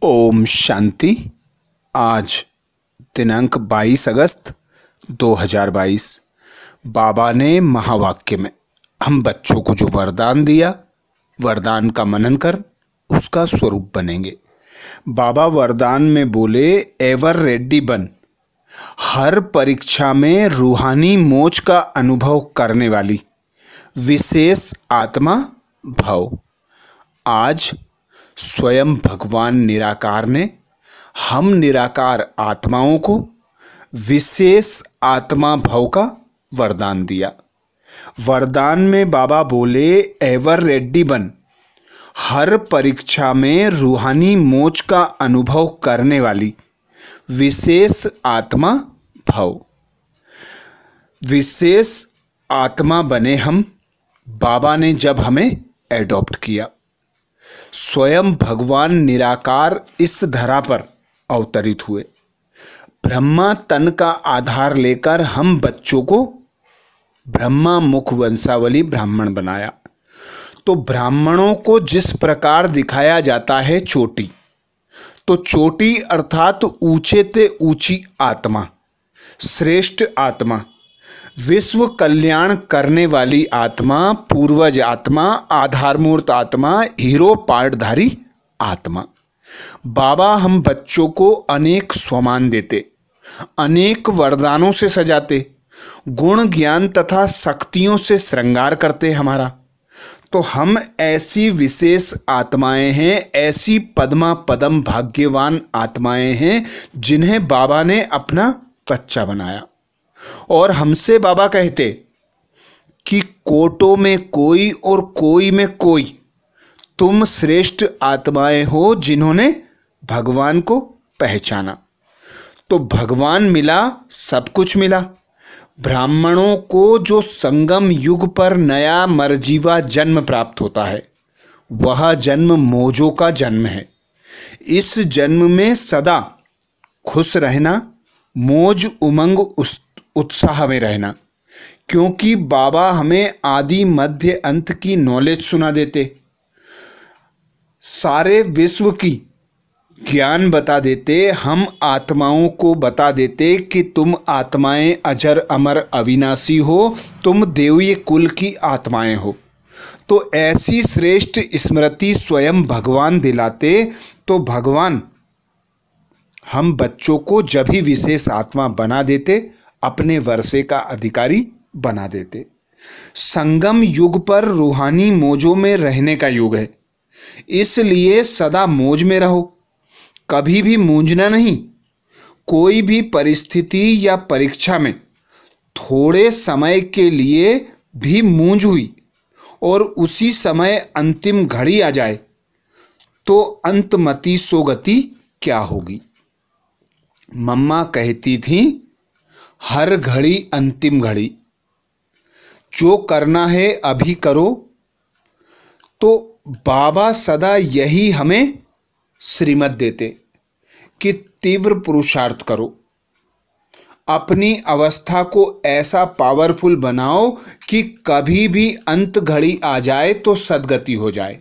ओम शांति। आज दिनांक 22 अगस्त 2022 बाबा ने महावाक्य में हम बच्चों को जो वरदान दिया, वरदान का मनन कर उसका स्वरूप बनेंगे। बाबा वरदान में बोले, एवर रेडी बन, हर परीक्षा में रूहानी मोच का अनुभव करने वाली विशेष आत्मा भव। आज स्वयं भगवान निराकार ने हम निराकार आत्माओं को विशेष आत्मा भव का वरदान दिया। वरदान में बाबा बोले, एवर रेडी बन, हर परीक्षा में रूहानी मोच का अनुभव करने वाली विशेष आत्मा भव। विशेष आत्मा बने हम, बाबा ने जब हमें एडॉप्ट किया। स्वयं भगवान निराकार इस धरा पर अवतरित हुए। ब्रह्मा तन का आधार लेकर हम बच्चों को ब्रह्मा मुख वंशावली ब्राह्मण बनाया। तो ब्राह्मणों को जिस प्रकार दिखाया जाता है चोटी, तो चोटी अर्थात ऊंचे ते ऊंची आत्मा, श्रेष्ठ आत्मा, विश्व कल्याण करने वाली आत्मा, पूर्वज आत्मा, आधारमूर्त आत्मा, हीरो पार्टधारी आत्मा। बाबा हम बच्चों को अनेक स्वमान देते, अनेक वरदानों से सजाते, गुण ज्ञान तथा शक्तियों से श्रृंगार करते हमारा। तो हम ऐसी विशेष आत्माएं हैं, ऐसी पद्मा पदम भाग्यवान आत्माएं हैं जिन्हें बाबा ने अपना बच्चा बनाया। और हमसे बाबा कहते कि कोटों में कोई और कोई में कोई, तुम श्रेष्ठ आत्माएं हो जिन्होंने भगवान को पहचाना। तो भगवान मिला, सब कुछ मिला। ब्राह्मणों को जो संगम युग पर नया मरजीवा जन्म प्राप्त होता है, वह जन्म मौजों का जन्म है। इस जन्म में सदा खुश रहना, मौज उमंग उत्साह में रहना, क्योंकि बाबा हमें आदि मध्य अंत की नॉलेज सुना देते, सारे विश्व की ज्ञान बता देते। हम आत्माओं को बता देते कि तुम आत्माएं अजर अमर अविनाशी हो, तुम देवीय कुल की आत्माएं हो। तो ऐसी श्रेष्ठ स्मृति स्वयं भगवान दिलाते। तो भगवान हम बच्चों को जब भी विशेष आत्मा बना देते, अपने वर्षे का अधिकारी बना देते। संगम युग पर रूहानी मौजों में रहने का युग है, इसलिए सदा मौज में रहो, कभी भी मूंझना नहीं। कोई भी परिस्थिति या परीक्षा में थोड़े समय के लिए भी मूंझ हुई और उसी समय अंतिम घड़ी आ जाए तो अंतमति सो गति क्या होगी। मम्मा कहती थी, हर घड़ी अंतिम घड़ी, जो करना है अभी करो। तो बाबा सदा यही हमें श्रीमत देते कि तीव्र पुरुषार्थ करो, अपनी अवस्था को ऐसा पावरफुल बनाओ कि कभी भी अंत घड़ी आ जाए तो सद्गति हो जाए।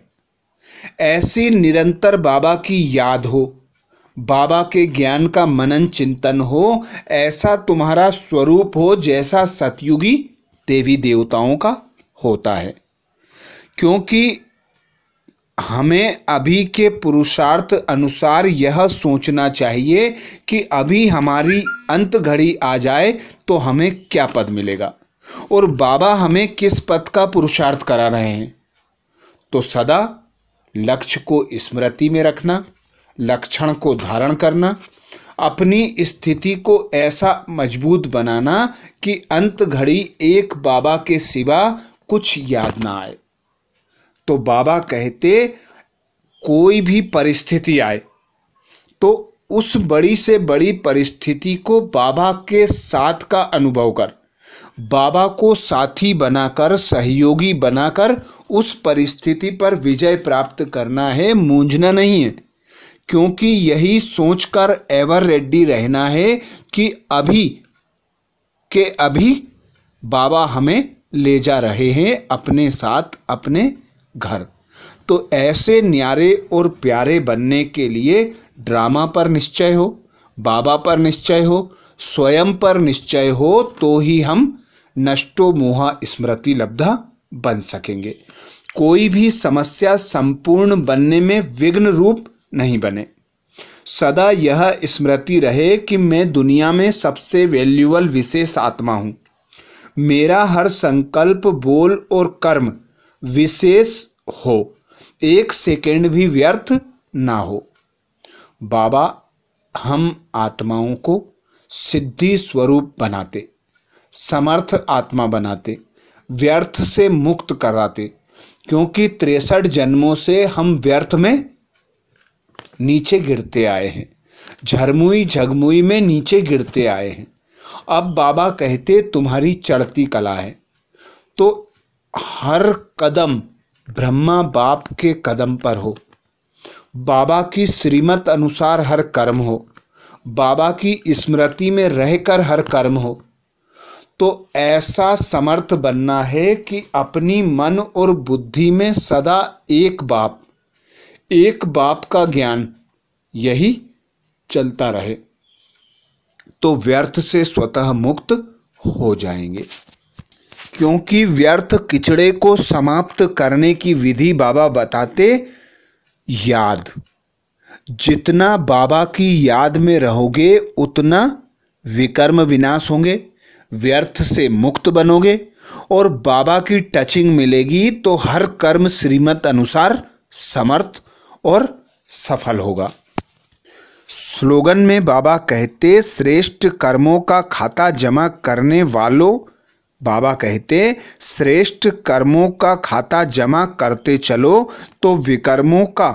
ऐसी निरंतर बाबा की याद हो, बाबा के ज्ञान का मनन चिंतन हो, ऐसा तुम्हारा स्वरूप हो जैसा सतयुगी देवी देवताओं का होता है। क्योंकि हमें अभी के पुरुषार्थ अनुसार यह सोचना चाहिए कि अभी हमारी अंत घड़ी आ जाए तो हमें क्या पद मिलेगा और बाबा हमें किस पद का पुरुषार्थ करा रहे हैं। तो सदा लक्ष्य को स्मृति में रखना, लक्षण को धारण करना, अपनी स्थिति को ऐसा मजबूत बनाना कि अंत घड़ी एक बाबा के सिवा कुछ याद ना आए। तो बाबा कहते, कोई भी परिस्थिति आए तो उस बड़ी से बड़ी परिस्थिति को बाबा के साथ का अनुभव कर, बाबा को साथी बनाकर, सहयोगी बनाकर उस परिस्थिति पर विजय प्राप्त करना है, मूंझना नहीं है। क्योंकि यही सोचकर एवर रेडी रहना है कि अभी के अभी बाबा हमें ले जा रहे हैं अपने साथ अपने घर। तो ऐसे न्यारे और प्यारे बनने के लिए ड्रामा पर निश्चय हो, बाबा पर निश्चय हो, स्वयं पर निश्चय हो, तो ही हम नष्टो मोह स्मृति लब्धा बन सकेंगे। कोई भी समस्या संपूर्ण बनने में विघ्न रूप नहीं बने। सदा यह स्मृति रहे कि मैं दुनिया में सबसे वैल्यूएबल विशेष आत्मा हूँ। मेरा हर संकल्प, बोल और कर्म विशेष हो, एक सेकंड भी व्यर्थ ना हो। बाबा हम आत्माओं को सिद्धि स्वरूप बनाते, समर्थ आत्मा बनाते, व्यर्थ से मुक्त कराते, क्योंकि 63 जन्मों से हम व्यर्थ में नीचे गिरते आए हैं, झरमुई झगमुई में नीचे गिरते आए हैं। अब बाबा कहते तुम्हारी चढ़ती कला है, तो हर कदम ब्रह्मा बाप के कदम पर हो, बाबा की श्रीमत अनुसार हर कर्म हो, बाबा की स्मृति में रहकर हर कर्म हो। तो ऐसा समर्थ बनना है कि अपनी मन और बुद्धि में सदा एक बाप का ज्ञान यही चलता रहे, तो व्यर्थ से स्वतः मुक्त हो जाएंगे। क्योंकि व्यर्थ किचड़े को समाप्त करने की विधि बाबा बताते, याद। जितना बाबा की याद में रहोगे उतना विकर्म विनाश होंगे, व्यर्थ से मुक्त बनोगे, और बाबा की टचिंग मिलेगी तो हर कर्म श्रीमत अनुसार समर्थ और सफल होगा। स्लोगन में बाबा कहते श्रेष्ठ कर्मों का खाता जमा करने वालों, बाबा कहते श्रेष्ठ कर्मों का खाता जमा करते चलो तो विकर्मों का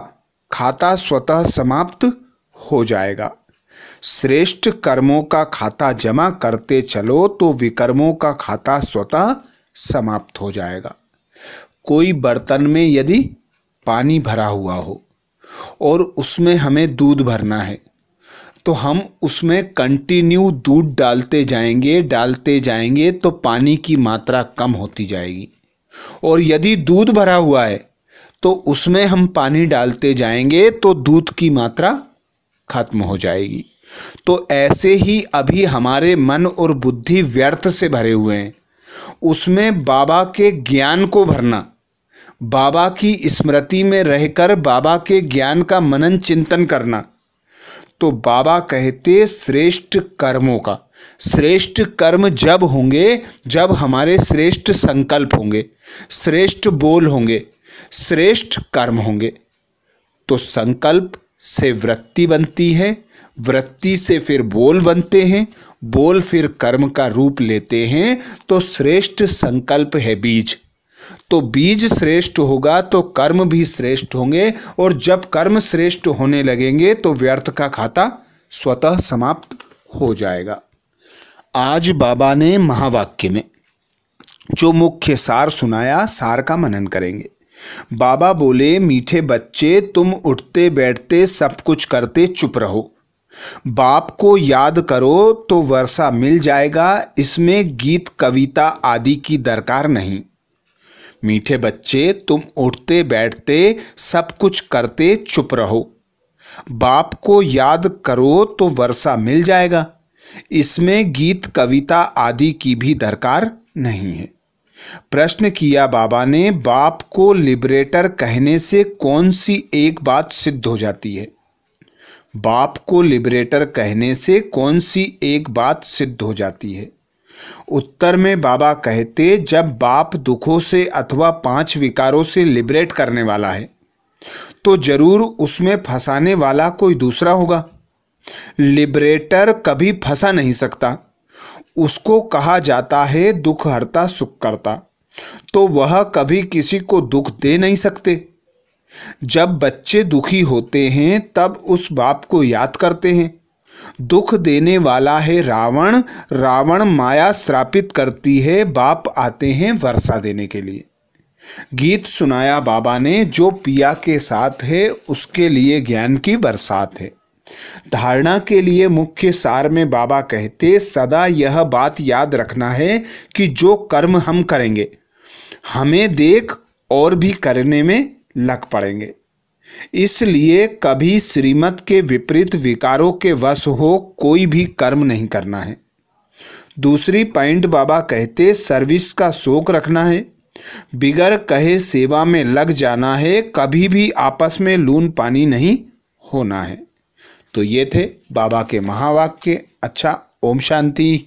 खाता स्वतः समाप्त हो जाएगा। श्रेष्ठ कर्मों का खाता जमा करते चलो तो विकर्मों का खाता स्वतः समाप्त हो जाएगा। कोई बर्तन में यदि पानी भरा हुआ हो और उसमें हमें दूध भरना है, तो हम उसमें कंटिन्यू दूध डालते जाएंगे तो पानी की मात्रा कम होती जाएगी। और यदि दूध भरा हुआ है तो उसमें हम पानी डालते जाएंगे तो दूध की मात्रा खत्म हो जाएगी। तो ऐसे ही अभी हमारे मन और बुद्धि व्यर्थ से भरे हुए हैं, उसमें बाबा के ज्ञान को भरना, बाबा की स्मृति में रहकर बाबा के ज्ञान का मनन चिंतन करना। तो बाबा कहते श्रेष्ठ कर्मों का, श्रेष्ठ कर्म जब होंगे जब हमारे श्रेष्ठ संकल्प होंगे, श्रेष्ठ बोल होंगे, श्रेष्ठ कर्म होंगे। तो संकल्प से वृत्ति बनती है, वृत्ति से फिर बोल बनते हैं, बोल फिर कर्म का रूप लेते हैं। तो श्रेष्ठ संकल्प है बीज, तो बीज श्रेष्ठ होगा तो कर्म भी श्रेष्ठ होंगे, और जब कर्म श्रेष्ठ होने लगेंगे तो व्यर्थ का खाता स्वतः समाप्त हो जाएगा। आज बाबा ने महावाक्य में जो मुख्य सार सुनाया, सार का मनन करेंगे। बाबा बोले, मीठे बच्चे तुम उठते बैठते सब कुछ करते चुप रहो, बाप को याद करो तो वर्षा मिल जाएगा, इसमें गीत कविता आदि की दरकार नहीं। मीठे बच्चे तुम उठते बैठते सब कुछ करते चुप रहो, बाप को याद करो तो वर्षा मिल जाएगा, इसमें गीत कविता आदि की भी दरकार नहीं है। प्रश्न किया बाबा ने, बाप को लिबरेटर कहने से कौन सी एक बात सिद्ध हो जाती है? बाप को लिबरेटर कहने से कौन सी एक बात सिद्ध हो जाती है? उत्तर में बाबा कहते, जब बाप दुखों से अथवा 5 विकारों से लिबरेट करने वाला है तो जरूर उसमें फंसाने वाला कोई दूसरा होगा। लिबरेटर कभी फंसा नहीं सकता, उसको कहा जाता है दुख हरता सुख करता, तो वह कभी किसी को दुख दे नहीं सकते। जब बच्चे दुखी होते हैं तब उस बाप को याद करते हैं। दुख देने वाला है रावण, रावण माया श्रापित करती है, बाप आते हैं वर्षा देने के लिए। गीत सुनाया बाबा ने, जो पिया के साथ है उसके लिए ज्ञान की बरसात है। धारणा के लिए मुख्य सार में बाबा कहते, सदा यह बात याद रखना है कि जो कर्म हम करेंगे हमें देख और भी करने में लग पड़ेंगे। इसलिए कभी श्रीमत के विपरीत विकारों के वश हो कोई भी कर्म नहीं करना है। दूसरी पॉइंट बाबा कहते सर्विस का शौक रखना है, बिगर कहे सेवा में लग जाना है, कभी भी आपस में लून पानी नहीं होना है। तो ये थे बाबा के महावाक्य। अच्छा, ओम शांति।